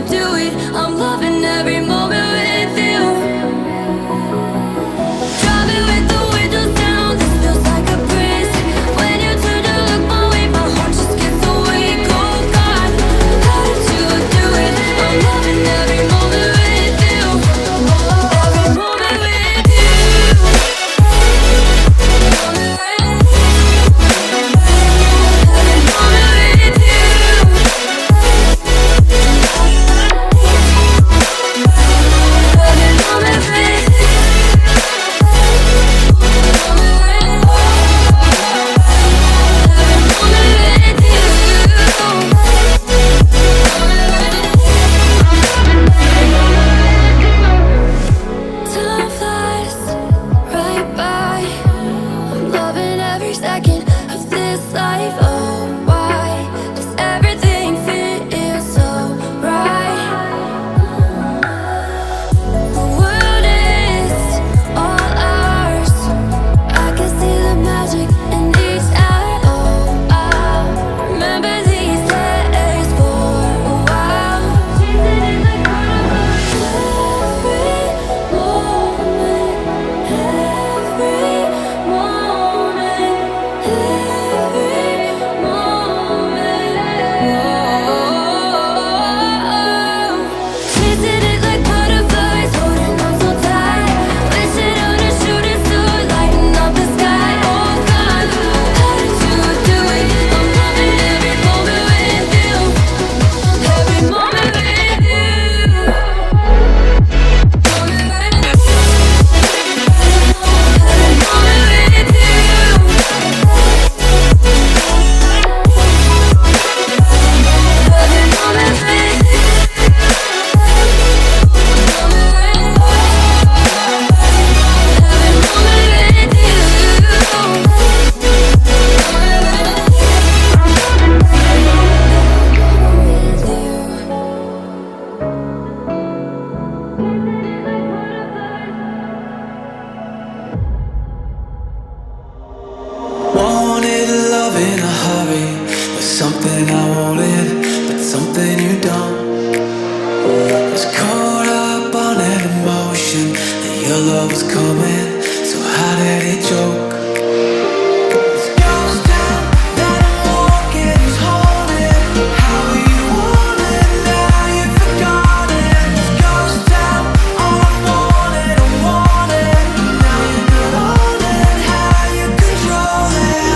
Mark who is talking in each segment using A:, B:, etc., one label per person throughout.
A: do it. I'm loving every moment with you. Driving with the windows down, this feels like a breeze. When you turn to look my way, my heart just gets so weak. Oh God, how did you do it? I'm loving every moment with you. Every moment with you. Time flies right by. I'm loving every second of this life. Oh, why does everything feel so right? The world is all ours. I can see the magic in each eye. Oh, I'll remember these days for a while. Chasing it like butterflies, holding on so tight. Wishing on a shooting star, lighting up the sky. Oh God, how did you do it? I'm loving every moment with you. Every moment with you.
B: Wanted love in a hurry, was something I wanted, but something you don't. Was caught up on an emotion that your love was coming, so how did it choke? This ghost town that I'm walking is haunted. How you wanted, now you've forgotten. This ghost town, all I wanted, now you're not on it. How you control it?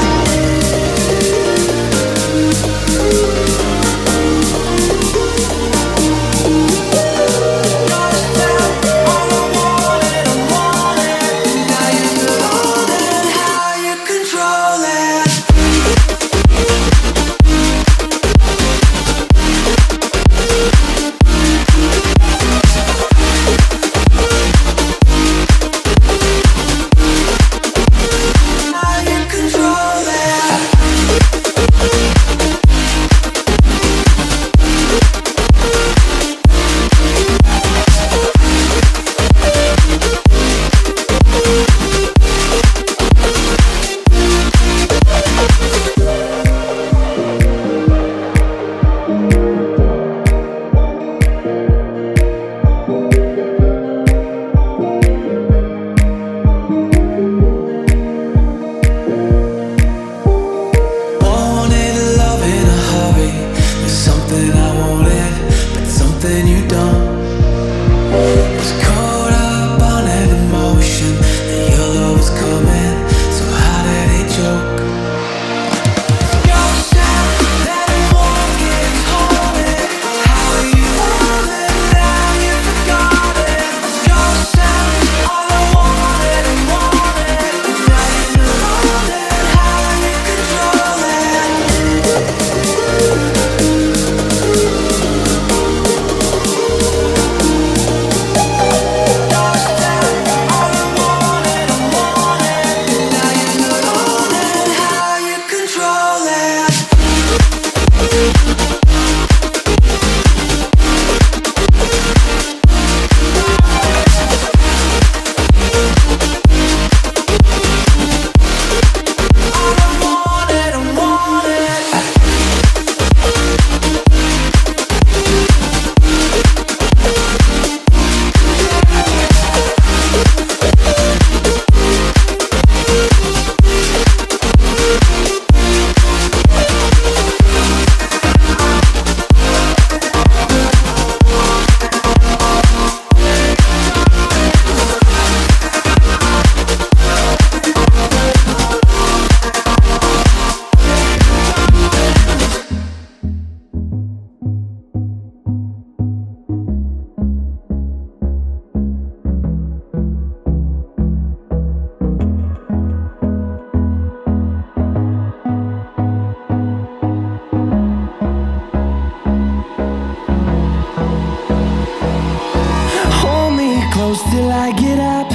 B: I get up,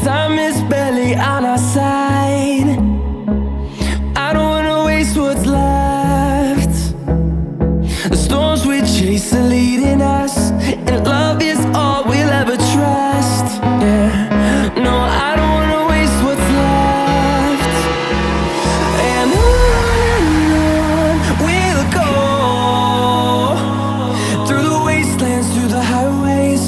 B: time is barely on our side. I don't wanna waste what's left. The storms we chase are leading us, and love is all we'll ever trust. Yeah, no, I don't wanna waste what's left. And on we'll go, through the wastelands, through the highways,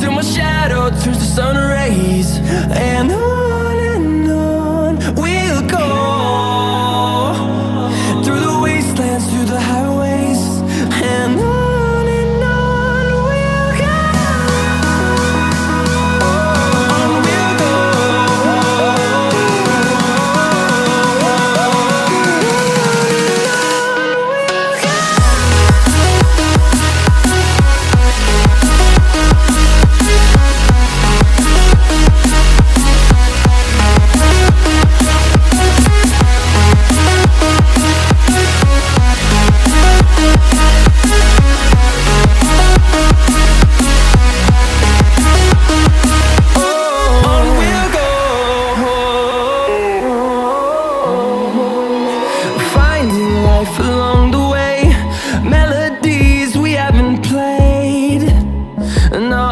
B: till my shadow turns to sun rays. And on we'll go, through the wastelands, through the highways, and on we'll go. On we'll go. Finding life along the way, melodies we haven't played. No,